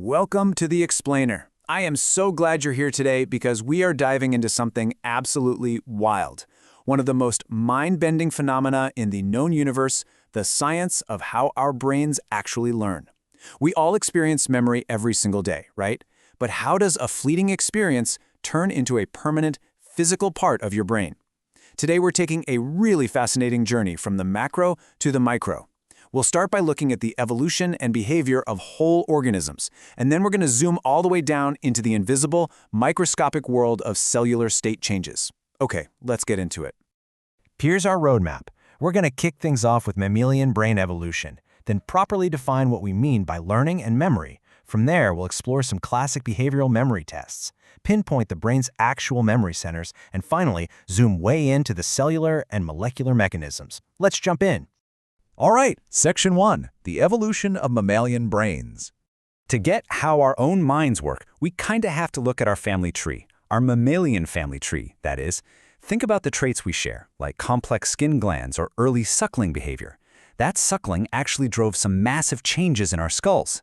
Welcome to The Explainer. I am so glad you're here today because we are diving into something absolutely wild. One of the most mind-bending phenomena in the known universe, the science of how our brains actually learn. We all experience memory every single day, right? But how does a fleeting experience turn into a permanent, physical part of your brain? Today we're taking a really fascinating journey from the macro to the micro. We'll start by looking at the evolution and behavior of whole organisms, and then we're going to zoom all the way down into the invisible, microscopic world of cellular state changes. Okay, let's get into it. Here's our roadmap. We're going to kick things off with mammalian brain evolution, then properly define what we mean by learning and memory. From there, we'll explore some classic behavioral memory tests, pinpoint the brain's actual memory centers, and finally, zoom way into the cellular and molecular mechanisms. Let's jump in. All right, Section 1, the evolution of mammalian brains. To get how our own minds work, we kinda have to look at our family tree, our mammalian family tree, that is. Think about the traits we share, like complex skin glands or early suckling behavior. That suckling actually drove some massive changes in our skulls.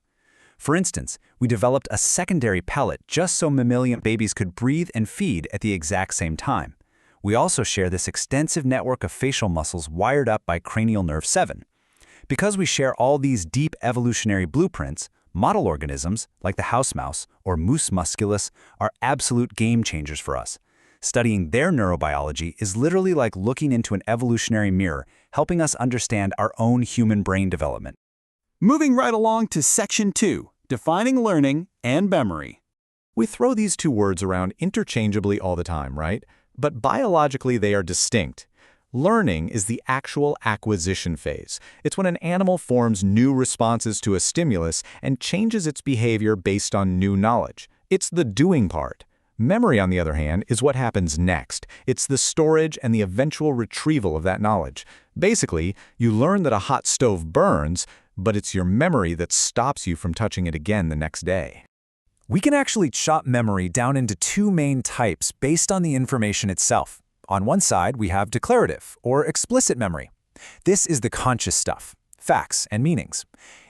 For instance, we developed a secondary palate just so mammalian babies could breathe and feed at the exact same time. We also share this extensive network of facial muscles wired up by cranial nerve 7. Because we share all these deep evolutionary blueprints, model organisms, like the house mouse or Mus musculus, are absolute game changers for us. Studying their neurobiology is literally like looking into an evolutionary mirror, helping us understand our own human brain development. Moving right along to Section 2, defining learning and memory. We throw these two words around interchangeably all the time, right? But biologically they are distinct. Learning is the actual acquisition phase. It's when an animal forms new responses to a stimulus and changes its behavior based on new knowledge. It's the doing part. Memory, on the other hand, is what happens next. It's the storage and the eventual retrieval of that knowledge. Basically, you learn that a hot stove burns, but it's your memory that stops you from touching it again the next day. We can actually chop memory down into two main types based on the information itself. On one side, we have declarative, or explicit memory. This is the conscious stuff, facts and meanings.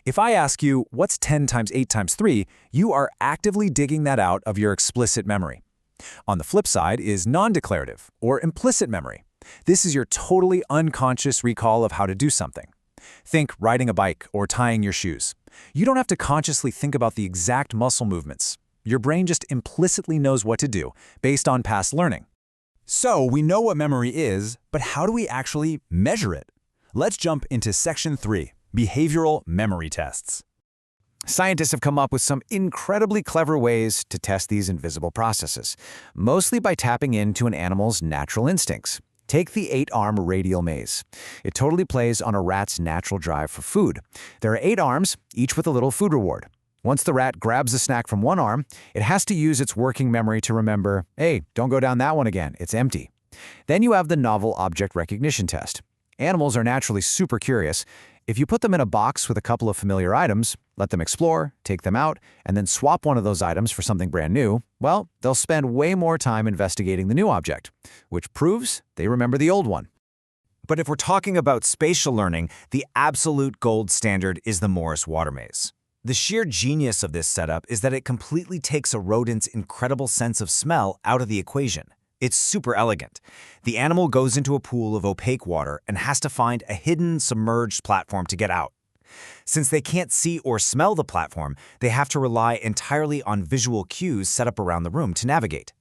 If I ask you, what's 10 times 8 times 3, you are actively digging that out of your explicit memory. On the flip side is non-declarative, or implicit memory. This is your totally unconscious recall of how to do something. Think riding a bike or tying your shoes. You don't have to consciously think about the exact muscle movements. Your brain just implicitly knows what to do, based on past learning. So we know what memory is, but how do we actually measure it? Let's jump into Section 3, behavioral memory tests. Scientists have come up with some incredibly clever ways to test these invisible processes, mostly by tapping into an animal's natural instincts. Take the 8-arm radial maze. It totally plays on a rat's natural drive for food. There are 8 arms, each with a little food reward. Once the rat grabs a snack from one arm, it has to use its working memory to remember, hey, don't go down that one again, it's empty. Then you have the novel object recognition test. Animals are naturally super curious. If you put them in a box with a couple of familiar items, let them explore, take them out, and then swap one of those items for something brand new, well, they'll spend way more time investigating the new object, which proves they remember the old one. But if we're talking about spatial learning, the absolute gold standard is the Morris Water Maze. The sheer genius of this setup is that it completely takes a rodent's incredible sense of smell out of the equation. It's super elegant. The animal goes into a pool of opaque water and has to find a hidden, submerged platform to get out. Since they can't see or smell the platform, they have to rely entirely on visual cues set up around the room to navigate.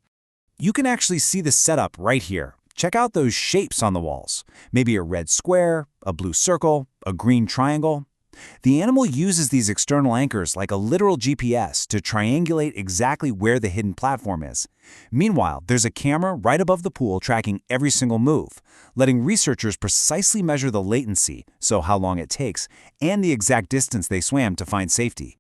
You can actually see the setup right here. Check out those shapes on the walls. Maybe a red square, a blue circle, a green triangle. The animal uses these external anchors like a literal GPS to triangulate exactly where the hidden platform is. Meanwhile, there's a camera right above the pool tracking every single move, letting researchers precisely measure the latency, so how long it takes, and the exact distance they swam to find safety.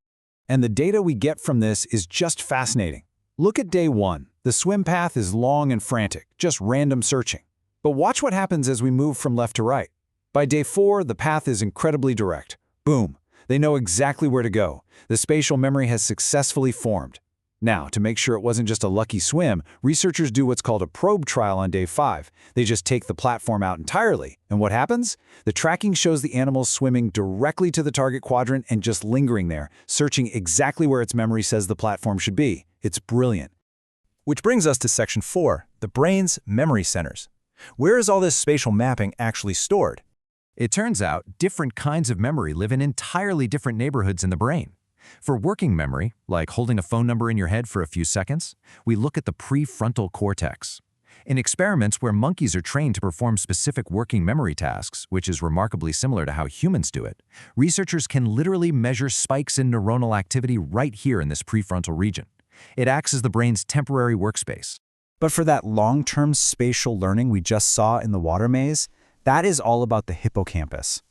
And the data we get from this is just fascinating. Look at day 1. The swim path is long and frantic, just random searching. But watch what happens as we move from left to right. By day 4, the path is incredibly direct. Boom! They know exactly where to go. The spatial memory has successfully formed. Now, to make sure it wasn't just a lucky swim, researchers do what's called a probe trial on day 5. They just take the platform out entirely. And what happens? The tracking shows the animals swimming directly to the target quadrant and just lingering there, searching exactly where its memory says the platform should be. It's brilliant. Which brings us to Section 4, the brain's memory centers. Where is all this spatial mapping actually stored? It turns out different kinds of memory live in entirely different neighborhoods in the brain. For working memory, like holding a phone number in your head for a few seconds, we look at the prefrontal cortex. In experiments where monkeys are trained to perform specific working memory tasks, which is remarkably similar to how humans do it, researchers can literally measure spikes in neuronal activity right here in this prefrontal region. It acts as the brain's temporary workspace. But for that long-term spatial learning we just saw in the water maze, that is all about the hippocampus.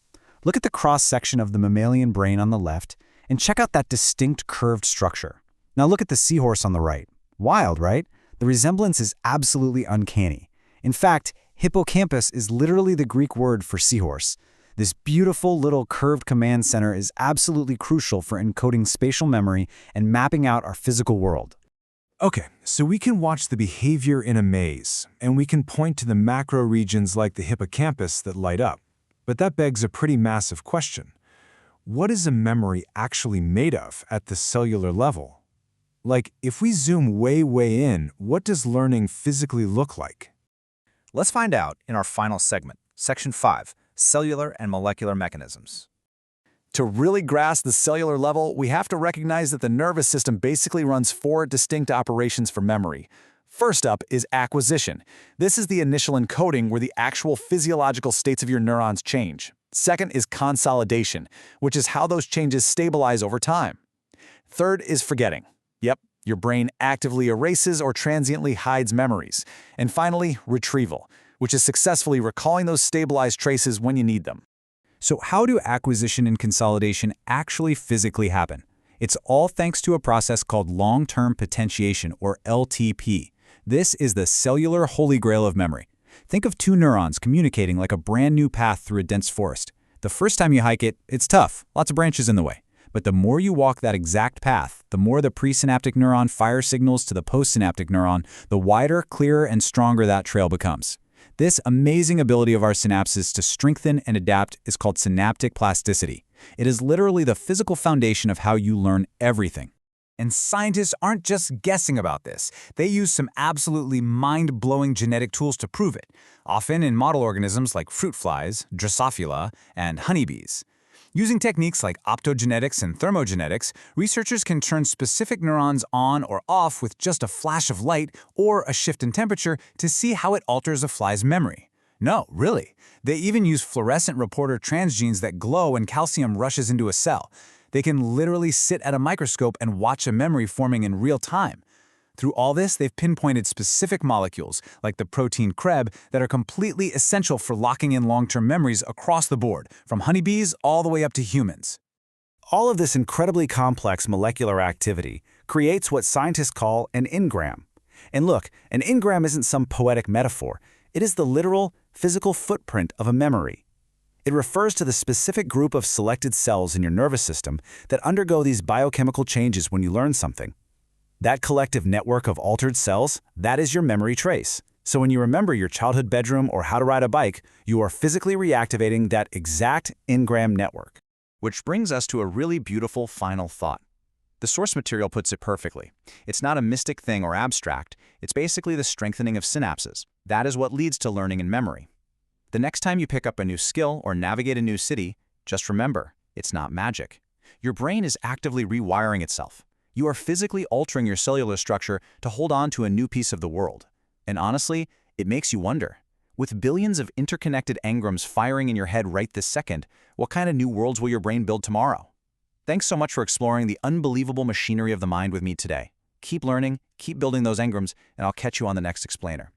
Look at the cross-section of the mammalian brain on the left, and check out that distinct curved structure. Now look at the seahorse on the right. Wild, right? The resemblance is absolutely uncanny. In fact, hippocampus is literally the Greek word for seahorse. This beautiful little curved command center is absolutely crucial for encoding spatial memory and mapping out our physical world. Okay, so we can watch the behavior in a maze, and we can point to the macro regions like the hippocampus that light up. But that begs a pretty massive question. What is a memory actually made of at the cellular level? Like, if we zoom way in, what does learning physically look like? Let's find out in our final segment, Section 5, Cellular and Molecular Mechanisms. To really grasp the cellular level, we have to recognize that the nervous system basically runs 4 distinct operations for memory. First up is acquisition. This is the initial encoding where the actual physiological states of your neurons change. Second is consolidation, which is how those changes stabilize over time. Third is forgetting. Yep, your brain actively erases or transiently hides memories. And finally, retrieval, which is successfully recalling those stabilized traces when you need them. So how do acquisition and consolidation actually physically happen? It's all thanks to a process called long-term potentiation, or LTP. This is the cellular holy grail of memory. Think of 2 neurons communicating like a brand new path through a dense forest. The first time you hike it, it's tough, lots of branches in the way. But the more you walk that exact path, the more the presynaptic neuron fires signals to the postsynaptic neuron, the wider, clearer, and stronger that trail becomes. This amazing ability of our synapses to strengthen and adapt is called synaptic plasticity. It is literally the physical foundation of how you learn everything. And scientists aren't just guessing about this. They use some absolutely mind-blowing genetic tools to prove it, often in model organisms like fruit flies, Drosophila, and honeybees. Using techniques like optogenetics and thermogenetics, researchers can turn specific neurons on or off with just a flash of light or a shift in temperature to see how it alters a fly's memory. No, really. They even use fluorescent reporter transgenes that glow when calcium rushes into a cell. They can literally sit at a microscope and watch a memory forming in real time. Through all this, they've pinpointed specific molecules, like the protein Krebs, that are completely essential for locking in long-term memories across the board, from honeybees all the way up to humans. All of this incredibly complex molecular activity creates what scientists call an engram. And look, an engram isn't some poetic metaphor. It is the literal, physical footprint of a memory. It refers to the specific group of selected cells in your nervous system that undergo these biochemical changes when you learn something. That collective network of altered cells, that is your memory trace. So when you remember your childhood bedroom or how to ride a bike, you are physically reactivating that exact engram network. Which brings us to a really beautiful final thought. The source material puts it perfectly. It's not a mystic thing or abstract. It's basically the strengthening of synapses. That is what leads to learning and memory. The next time you pick up a new skill or navigate a new city, just remember, it's not magic. Your brain is actively rewiring itself. You are physically altering your cellular structure to hold on to a new piece of the world. And honestly, it makes you wonder. With billions of interconnected engrams firing in your head right this second, what kind of new worlds will your brain build tomorrow? Thanks so much for exploring the unbelievable machinery of the mind with me today. Keep learning, keep building those engrams, and I'll catch you on the next explainer.